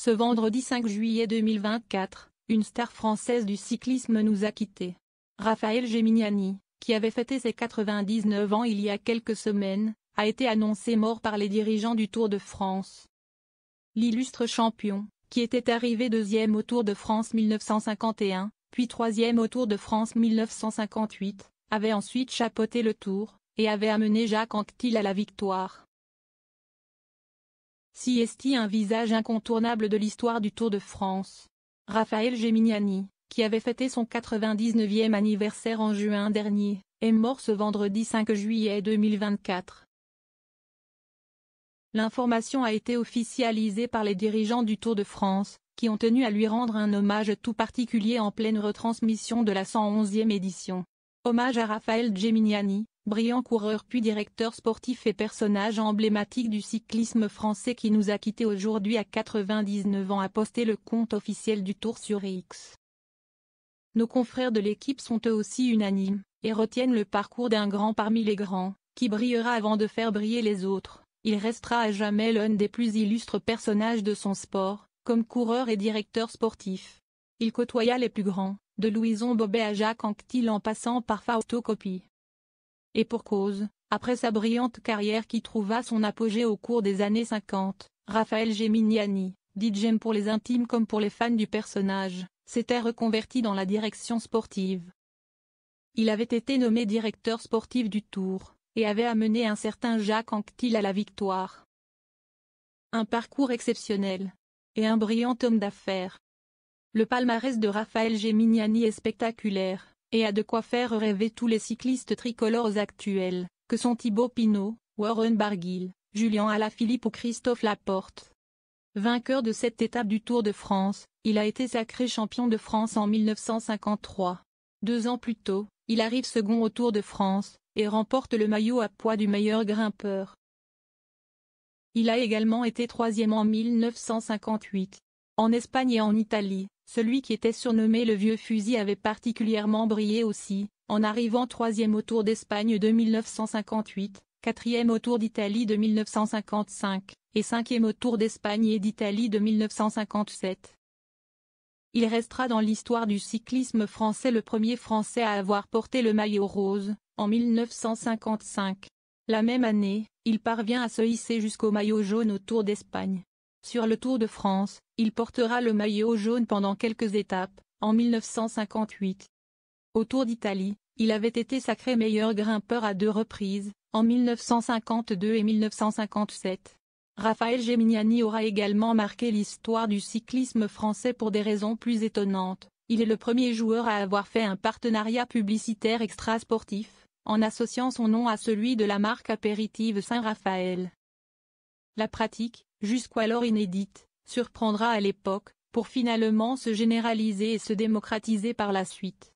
Ce vendredi 5 juillet 2024, une star française du cyclisme nous a quittés. Raphaël Géminiani, qui avait fêté ses 99 ans il y a quelques semaines, a été annoncé mort par les dirigeants du Tour de France. L'illustre champion, qui était arrivé deuxième au Tour de France 1951, puis troisième au Tour de France 1958, avait ensuite chapeauté le Tour, et avait amené Jacques Anquetil à la victoire. Si est un visage incontournable de l'histoire du Tour de France. Raphaël Géminiani, qui avait fêté son 99e anniversaire en juin dernier, est mort ce vendredi 5 juillet 2024. L'information a été officialisée par les dirigeants du Tour de France, qui ont tenu à lui rendre un hommage tout particulier en pleine retransmission de la 111e édition. Hommage à Raphaël Géminiani, brillant coureur puis directeur sportif et personnage emblématique du cyclisme français qui nous a quittés aujourd'hui à 99 ans, a posté le compte officiel du Tour sur X. Nos confrères de l'équipe sont eux aussi unanimes, et retiennent le parcours d'un grand parmi les grands, qui brillera avant de faire briller les autres. Il restera à jamais l'un des plus illustres personnages de son sport, comme coureur et directeur sportif. Il côtoya les plus grands, de Louison Bobet à Jacques Anquetil en passant par Fausto Coppi. Et pour cause, après sa brillante carrière qui trouva son apogée au cours des années 50, Raphaël Géminiani, dit j'aime pour les intimes comme pour les fans du personnage, s'était reconverti dans la direction sportive. Il avait été nommé directeur sportif du Tour, et avait amené un certain Jacques Anquetil à la victoire. Un parcours exceptionnel. Et un brillant homme d'affaires. Le palmarès de Raphaël Géminiani est spectaculaire, et a de quoi faire rêver tous les cyclistes tricolores actuels, que sont Thibaut Pinot, Warren Barguil, Julien Alaphilippe ou Christophe Laporte. Vainqueur de cette étape du Tour de France, il a été sacré champion de France en 1953. 2 ans plus tôt, il arrive second au Tour de France, et remporte le maillot à poids du meilleur grimpeur. Il a également été troisième en 1958. En Espagne et en Italie, celui qui était surnommé le vieux fusil avait particulièrement brillé aussi, en arrivant troisième au Tour d'Espagne de 1958, quatrième au Tour d'Italie de 1955, et cinquième au Tour d'Espagne et d'Italie de 1957. Il restera dans l'histoire du cyclisme français le premier Français à avoir porté le maillot rose, en 1955. La même année, il parvient à se hisser jusqu'au maillot jaune au Tour d'Espagne. Sur le Tour de France, il portera le maillot jaune pendant quelques étapes, en 1958. Au Tour d'Italie, il avait été sacré meilleur grimpeur à 2 reprises, en 1952 et 1957. Raphaël Géminiani aura également marqué l'histoire du cyclisme français pour des raisons plus étonnantes. Il est le premier joueur à avoir fait un partenariat publicitaire extra-sportif, en associant son nom à celui de la marque apéritive Saint-Raphaël. La pratique, jusqu'alors inédite, surprendra à l'époque, pour finalement se généraliser et se démocratiser par la suite.